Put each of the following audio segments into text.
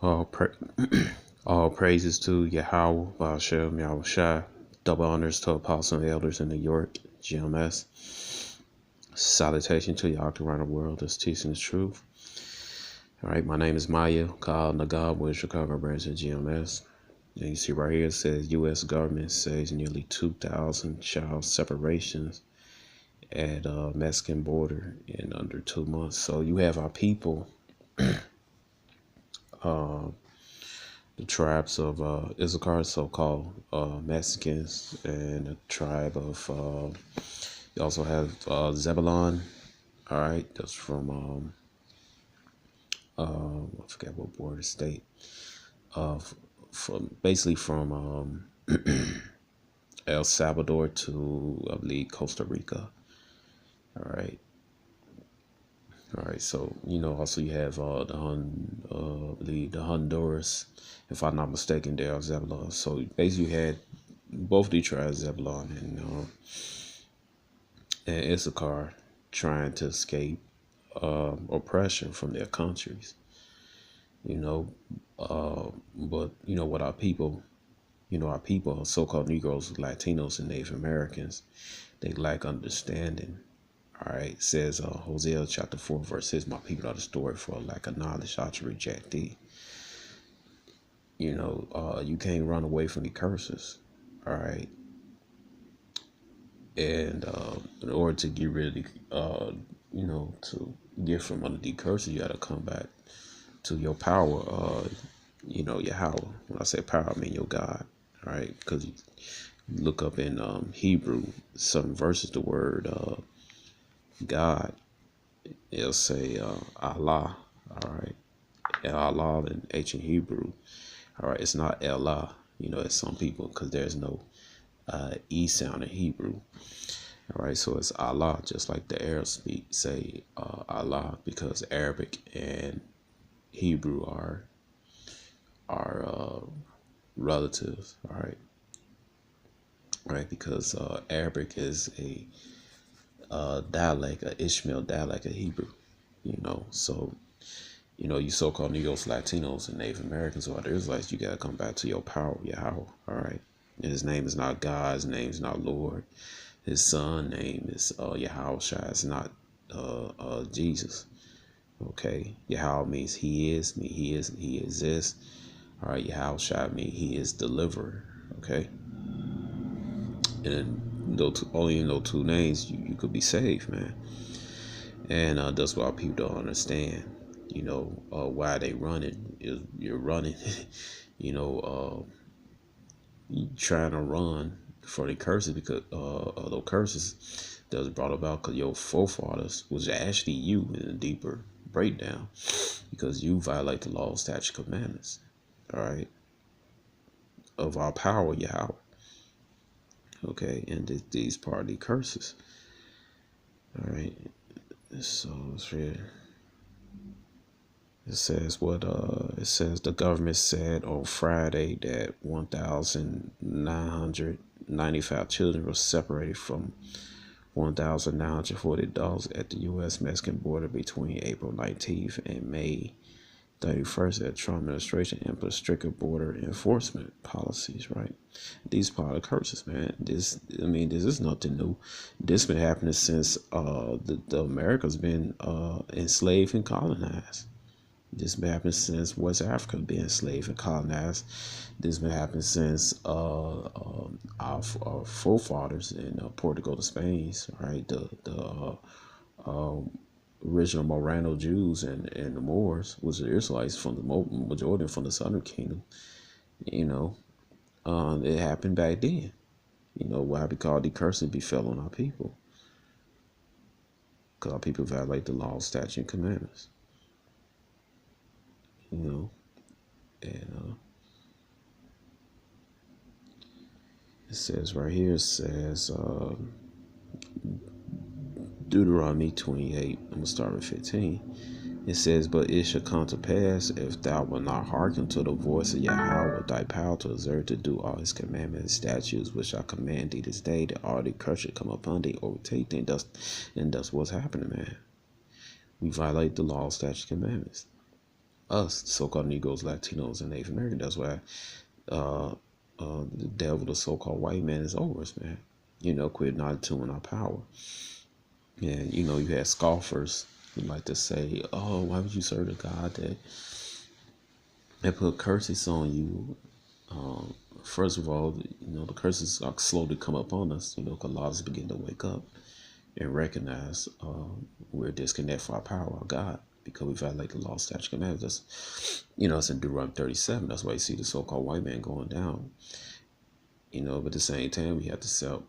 All, all praises to Yahweh, Ba'ashem, Yahushua. Double honors to Apostle and Elders in New York, GMS. Salutation to y'all around the world that's teaching the truth. All right, my name is Maya, called Nagab with Chicago branch of GMS. And you see right here, it says U.S. government says nearly 2,000 child separations at Mexican border in under 2 months. So you have our people, the tribes of Issachar, so-called Mexicans, and the tribe of, you also have Zebulon, all right, that's from, I forget what border state, basically from El Salvador to, I believe, Costa Rica, all right. All right, so also you have the Honduras, if I'm not mistaken, there Zebulon. So basically, you had both the tribes, Zebulon and Issachar, trying to escape oppression from their countries. But what our people, so-called Negroes, Latinos, and Native Americans, they lack understanding. All right, it says Hosea chapter 4 verse 6, my people are destroyed for lack of knowledge, ought to reject thee. You can't run away from the curses. All right. And in order to get rid of to get from under the curses, you got to come back to your power, Yahweh. When I say power, I mean your God. All right, because you look up in Hebrew, some verses, the word God, it'll say Allah, all right, and Allah in ancient Hebrew, all right, it's not Allah, it's some people, because there's no E sound in Hebrew, all right, so it's Allah, just like the Arabs say Allah, because Arabic and Hebrew are relatives, all right, because Arabic is a dialect, an Ishmael dialect of Hebrew, so you so-called Negroes, Latinos, and Native Americans, or the Israelites, you gotta come back to your power, Yahweh, all right. And his name is not God, his name is not Lord, his son name is Yahweh Shai, it's not Jesus, okay. Yahweh means he is, he exists, all right. Yahweh Shai means he is deliverer, okay. And only in those two names you could be saved, man. And that's what people don't understand. Why they running is you're running. You trying to run for the curses because those curses that was brought about because your forefathers was actually you in a deeper breakdown because you violate the law, statute, commandments. All right, of our power, Yahweh. Okay, and these part of the curses. All right, so it's really, it says the government said on Friday that 1,995 children were separated from 1,940 dogs at the U.S. Mexican border between April 19th and May 31st, that Trump administration implemented stricter border enforcement policies, right? These part of curses, man. This is nothing new. This been happening since the America's been enslaved and colonized. This been happening since West Africa been enslaved and colonized. This been happening since our forefathers in Portugal, the Spains, right? The original Morano Jews and the Moors was the Israelites from the majority from the Southern Kingdom. It happened back then. Why? Because the curses befell on our people. Because our people violate the law, statute, and commandments. And it says right here, it says Deuteronomy 28, I'm gonna start with 15. It says, but it shall come to pass, if thou wilt not hearken to the voice of Yahweh with thy power to observe to do all his commandments and statutes which I command thee this day, that all the curse should come upon thee, overtake thee, and thus what's happening, man. We violate the law, statute, commandments. us, so-called Negroes, Latinos, and Native Americans. That's why the devil, the so-called white man, is over us, man. Quit not tuning our power. And you had scoffers who like to say, "Oh, why would you serve a God that put curses on you?" First of all, the curses are slow to come upon us. Because a lot of us begin to wake up and recognize we're disconnected from our power of God, because we've violated the law, statute, commandments. It's in Deuteronomy 37. That's why you see the so-called white man going down. But at the same time, we have to accept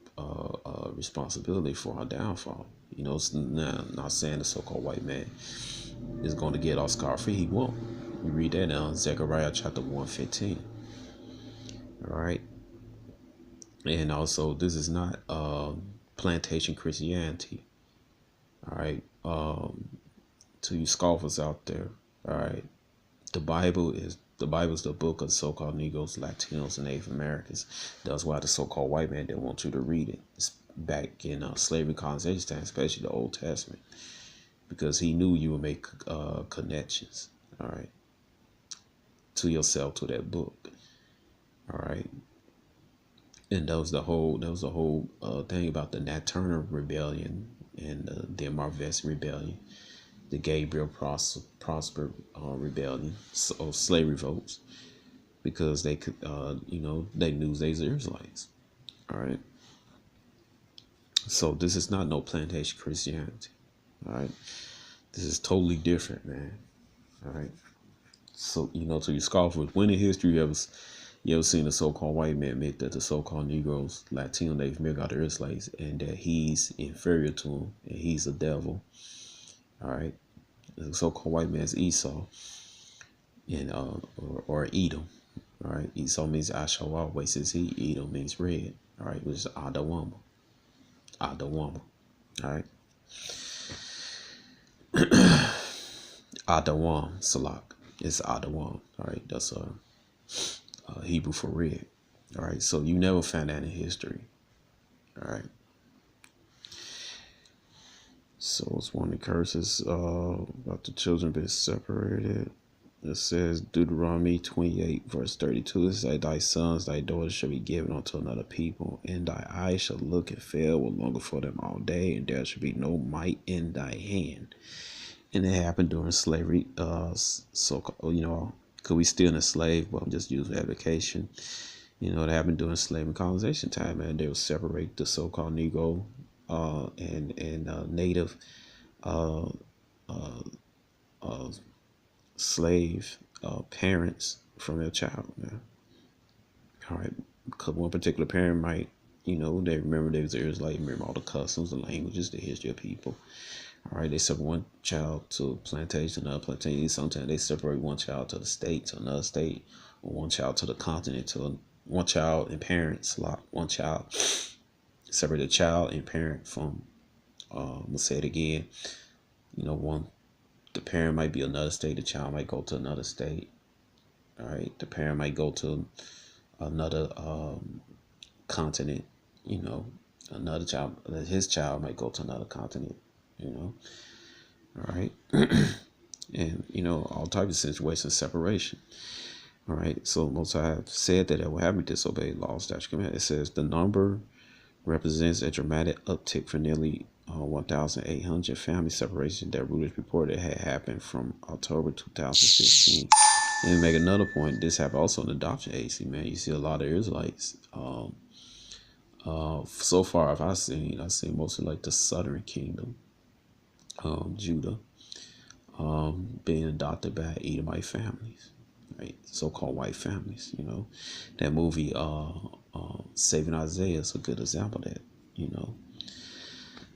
responsibility for our downfall. It's not saying the so-called white man is going to get off scot-free. He won't. You read that now in Zechariah chapter 1:15. All right. And also, this is not plantation Christianity. All right. To you scoffers out there. All right. The Bible is the book of so-called Negroes, Latinos, and Native Americans. That's why the so-called white man didn't want you to read it. It's back in slavery colonization time, especially the Old Testament, because he knew you would make connections. All right. To yourself, to that book. All right. And that was the whole thing about the Nat Turner Rebellion and the Marvest Rebellion, the Gabriel Prosper Rebellion, so slave revolts, because they could, they knew they was Israelites. All right. So this is not no plantation Christianity. All right. This is totally different, man. All right. So, to your scoffers, when in history you ever seen a so-called white man admit that the so-called Negroes, Latino, Native American are Israelites, and that he's inferior to them and he's a devil? All right. The so-called white man is Esau, and or Edom. All right. Esau means I shall always says he. Edom means red. All right. Which is Adawama. Adawama. All right. Adawam Salak. It's Adawam. All right. That's Hebrew for red. All right. So you never found that in history. All right. So it's one of the curses about the children being separated. It says Deuteronomy 28 verse 32. It says, "Thy sons, thy daughters shall be given unto another people, and thy eyes shall look and fail will longer for them all day, and there shall be no might in thy hand." And it happened during slavery. Because we still in a slave, but I'm just using application. It happened during slavery colonization time, man. They would separate the so-called Negro and native slave parents from their child, man. All right. Because one particular parent might, they remember they was Israelite, remember all the customs, the languages, the history of people. All right, they separate one child to plantation, another plantation. Sometimes they separate one child to the state, to another state, or one child to the continent, to one child and parents. One child separate the child and parent from. We'll say it again. The parent might be another state, the child might go to another state. All right, the parent might go to another continent. Another child, his child might go to another continent. All right. And all types of situations, separation. All right. So Most High said that it will have me disobey law, statute, command. It says the number represents a dramatic uptick for nearly 1,800 family separations that rulers reported had happened from October 2016. And make another point, this happened also in the adoption agency, man. You see a lot of Israelites. So far, I've seen mostly like the Southern Kingdom, Judah, being adopted by Edomite families, right? So-called white families. That movie, Saving Isaiah, is a good example of that.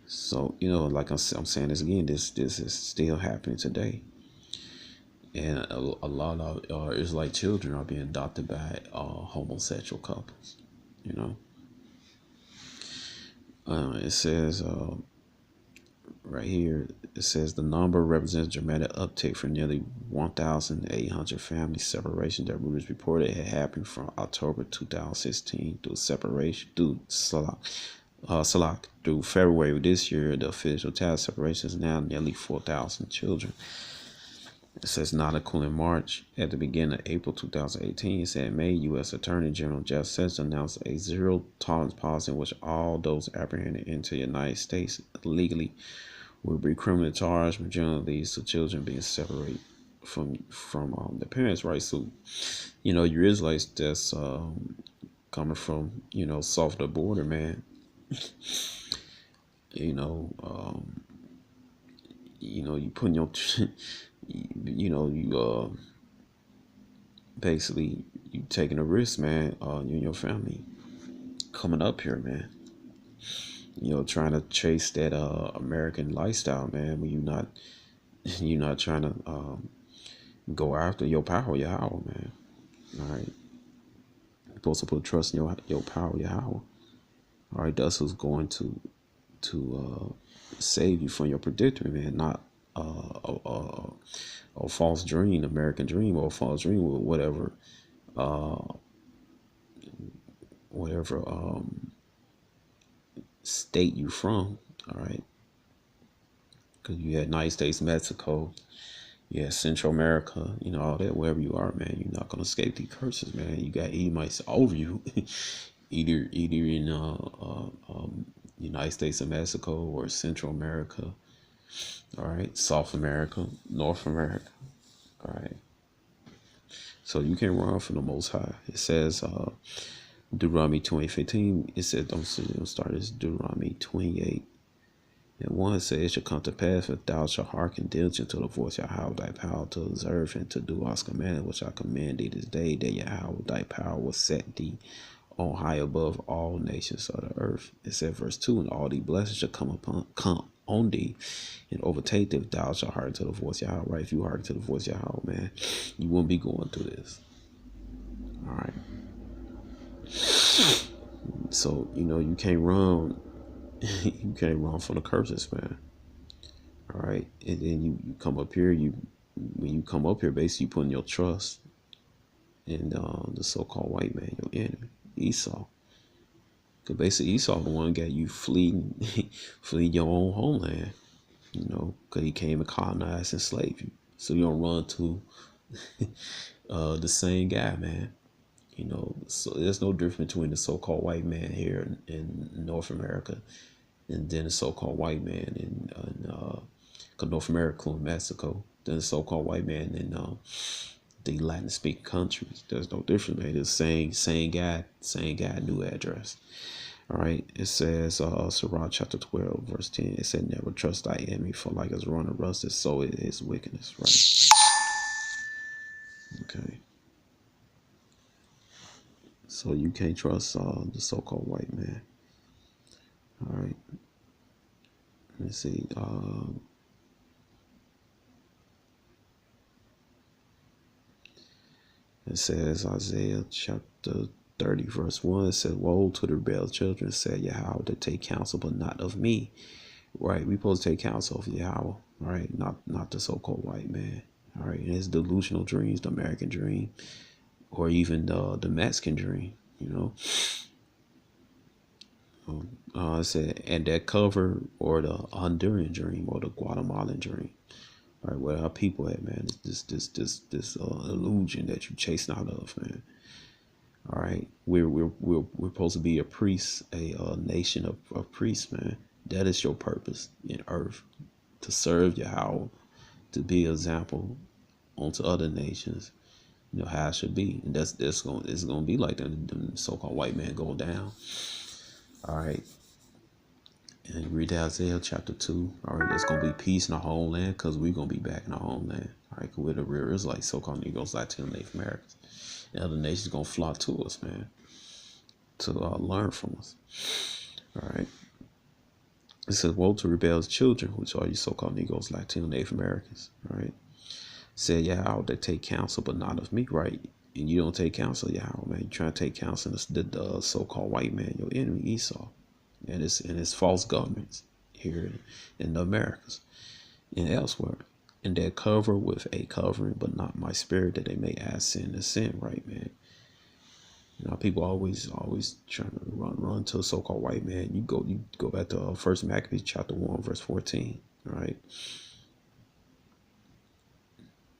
So like I'm saying this again, this is still happening today, and a lot of Israelite children are being adopted by homosexual couples. It says right here, it says the number represents a dramatic uptick for nearly 1,800 family separations that rulers reported had happened from October 2016 through separation through Salak through February of this year. The official tally separation is now nearly 4,000 children. It says an article in March at the beginning of April 2018. It said May U.S. Attorney General Jeff Sessions announced a zero tolerance policy in which all those apprehended into the United States illegally will be criminally charged. Majority leads to children being separated from their parents, right? So, your Israelites that's coming from south of the border, man. You know, you putting your, you basically you taking a risk, man. You and your family coming up here, man. Trying to chase that American lifestyle, man. When you're not trying to go after your power, your hour, man. All right, you're supposed to put trust in your power, your hour. All right, that's who's going to save you from your predicament, man. Not a false dream, American dream, or a false dream, or whatever state you from. All right, because you had United States, Mexico, you had Central America, all that. Wherever you are, man, you're not gonna escape these curses, man. You got Edomites over you, either in United States of Mexico or Central America. All right, South America, North America. All right. So you can't run from the Most High. It says Deuteronomy 20:15. It said, don't start this. Deuteronomy 28. And one says, it shall come to pass if thou shalt hearken diligently to the voice of Yahweh thy power to observe and to do all his commandments, which I command thee this day, that Yahweh thy power will set thee on high above all nations of the earth. It said, verse 2, and all these blessings shall come on thee and overtake thee if thou shalt hearken to the voice of Yahweh. Right? If you hearken to the voice of Yahweh, man, you won't be going through this. All right. So, you can't run. You can't run from the curses, man. All right. And then you come up here, when you come up here, basically you putting your trust in the so-called white man, your enemy, Esau. Because basically Esau the one got you fleeing your own homeland, because he came and colonized and enslaved you. So you don't run to the same guy, man. So there's no difference between the so-called white man here in North America and then the so-called white man in North America and Mexico, then the so-called white man in the Latin-speaking countries. There's no difference, man. It's the same guy, new address. All right. It says, Sirach chapter 12, verse 10. It said, never trust thy enemy, for like as run of rusted, so it is wickedness. Right. Okay. So you can't trust the so-called white man. All right. Let's see. It says Isaiah chapter 30, verse 1. It says, woe to the rebellious children, said Yahweh, to take counsel, but not of me. Right? We supposed to take counsel of Yahweh, right? Not the so-called white man. All right. And his delusional dreams, the American dream, or even the Mexican dream, It said, and that cover, or the Honduran dream, or the Guatemalan dream. All right, where our people at, man? This illusion that you're chasing out of, man. All right, we're supposed to be a priest, a nation of priests, man. That is your purpose in earth, to serve Yahweh, to be an example onto other nations. How it should be, and it's gonna be like that. The so-called white man go down. All right. And read Isaiah chapter 2. All right, there's going to be peace in our homeland because we're going to be back in our homeland. All right, because we're the real Israelites, so-called Negroes, Latino, Native Americans. And other nations going to flock to us, man, to learn from us. All right. It says, woe to rebellious children, which are you so-called Negroes, Latino, Native Americans. All right. Said, Yahweh, they take counsel, but not of me, right? And you don't take counsel, Yahweh, man. You try to take counsel of the so-called white man, your enemy, Esau. And it's false governments here in the Americas and elsewhere. And that cover with a covering, but not my spirit, that they may add sin to sin, right, man? People always trying to run to a so-called white man. You go back to First Maccabees chapter 1, verse 14, right?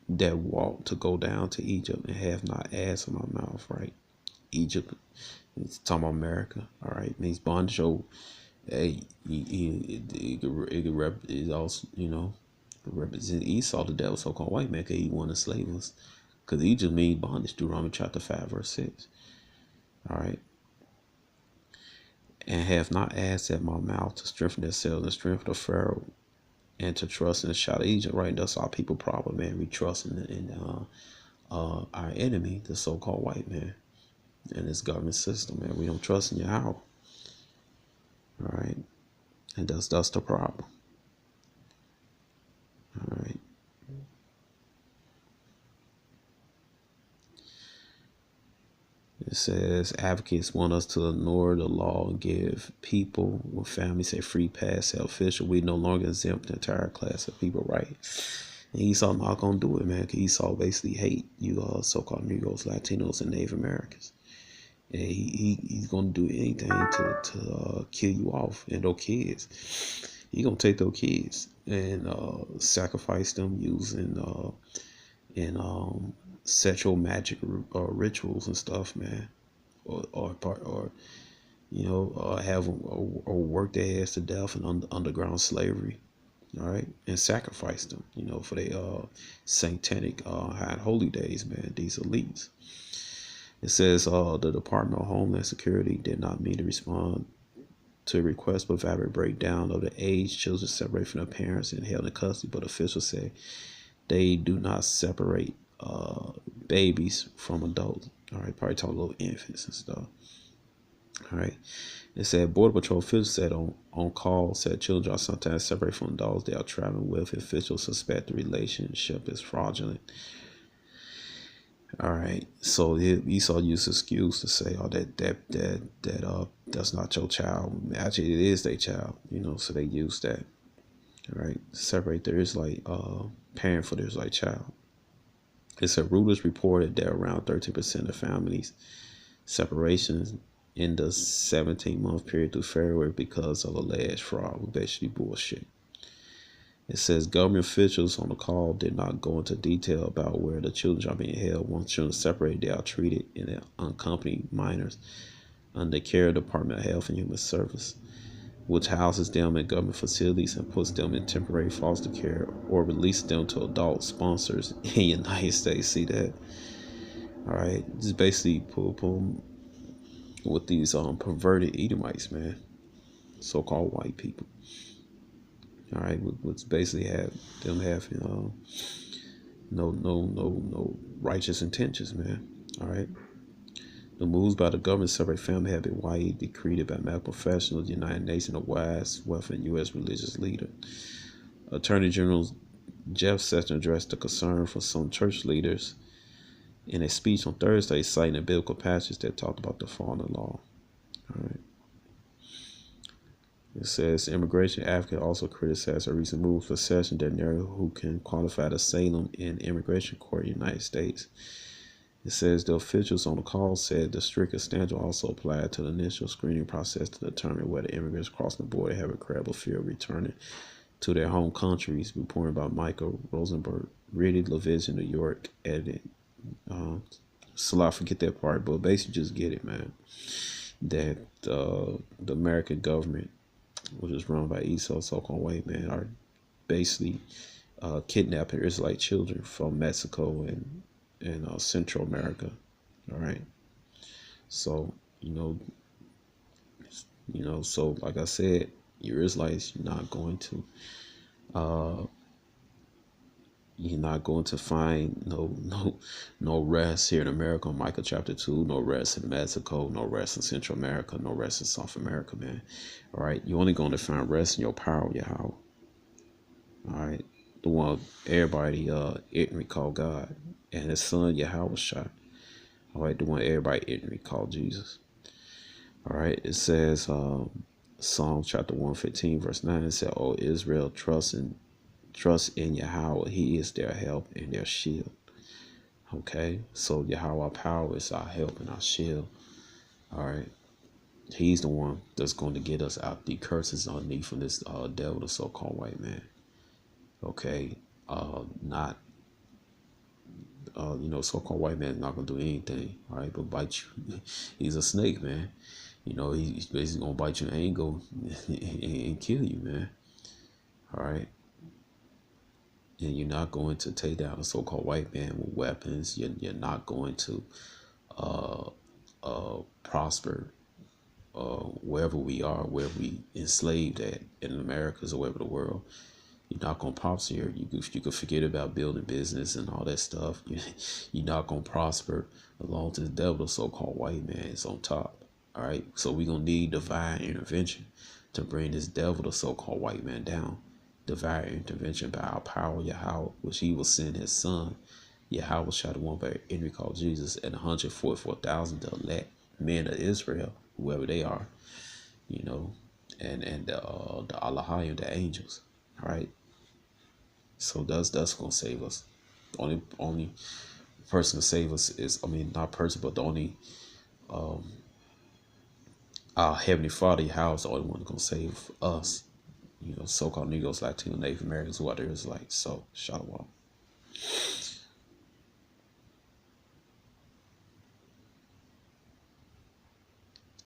that walked to go down to Egypt and have not ass in my mouth, right? Egypt, it's talking about America, all right? Means bondage. Oh, hey, it also, represent Esau, the devil, so-called white man, because he wanted to slave us. Because Egypt means bondage, Deuteronomy chapter 5, verse 6. All right. And have not asked at my mouth to strengthen themselves and strengthen the Pharaoh and to trust in the shadow of Egypt, right? That's our people problem, man. We trust in our enemy, the so-called white man, and this government system, man. We don't trust in Yahweh. All right. And that's the problem. All right. It says advocates want us to ignore the law and give people with families a free pass as official. We no longer exempt the entire class of people, right? And Esau not gonna do it, man. Cause Esau basically hate you, so-called Negroes, Latinos, and Native Americans. And he's gonna do anything to kill you off and those kids. He gonna take those kids and sacrifice them using sexual magic rituals and stuff, man, or have them or work their ass to death in underground slavery, all right, and sacrifice them, for their satanic high and holy days, man. These elites. It says the Department of Homeland Security did not mean to respond to a request for a breakdown of the age children separated from their parents and held in custody, but officials say they do not separate babies from adults. All right, probably talking little infants and stuff. All right. It said Border Patrol officials said on call said children are sometimes separated from adults they are traveling with. Officials suspect the relationship is fraudulent. All right. So Esau used excuse to say, "Oh, that's not your child. Actually, it is their child." So they use that. All right. Separate the Israelite parent for the Israelite child. It said Reuters reported that around 13% of families separations in the 17-month period through February because of alleged fraud, basically bullshit. It says government officials on the call did not go into detail about where the children are being held. Once children separated, they are treated in unaccompanied minors under the care of the Department of Health and Human Service, which houses them in government facilities and puts them in temporary foster care or releases them to adult sponsors in the United States. See that? All right, just basically pull with these perverted Edomites, man, so-called white people. All right, which basically have them having no righteous intentions, man. All right. The moves by the government to separate family have been widely decreed by medical professionals, the United Nations, a wise, wealthy U.S. religious leader. Attorney General Jeff Sessions addressed the concern for some church leaders in a speech on Thursday, citing a biblical passage that talked about the fallen law. All right. It says immigration advocate also criticized a recent move for Sessions that narrow who can qualify to asylum in immigration court in the United States. It says the officials on the call said the stricter standard also applied to the initial screening process to determine whether immigrants crossing the border have a credible fear of returning to their home countries. Reported by Michael Rosenberg, Ready Levision, New York, edited. So I forget that part, but basically just get it, man. That the American government, which is run by Esau, so-called white man, are basically kidnapping Israelite children from Mexico and Central America. All right. So, so like I said, you're Israelites, you're not going to find no rest here in America, Micah chapter 2, no rest in Mexico, no rest in Central America, no rest in South America, man. All right. You're only going to find rest in your power, Yahweh. All right. The one everybody ignorantly call God, and his son Yahweh shot. All right, the one everybody ignorantly call Jesus. All right, it says Psalm chapter 115 verse 9. It said, "O Israel, trust in Yahweh. He is their help and their shield." Okay, so Yahweh power is our help and our shield. All right, he's the one that's going to get us out the curses underneath from this devil, the so-called white man. Okay, not So-called white man is not gonna do anything, all right, but bite you. He's a snake, man. He's basically gonna bite your ankle and kill you, man. All right. And you're not going to take down a so-called white man with weapons. You're not going to prosper wherever we are, where we enslaved at in the Americas or wherever the world. You're not gonna prosper here. You could forget about building business and all that stuff. You're not gonna prosper as long as the devil, the so-called white man, is on top. All right. So we're gonna need divine intervention to bring this devil, the so-called white man, down. Divine intervention by our power, Yahweh, which he will send his son, Yahweh, shot the one by enemy called Jesus, and 144,000 the elect men of Israel, whoever they are, and the Allahayim, the angels. All right. So that's gonna save us. The only person to save us is, not person, but the only our Heavenly Father, Yahweh, is the only one gonna save us. So-called Negroes, Latino, Native Americans, who are the Israelites. So, shalom.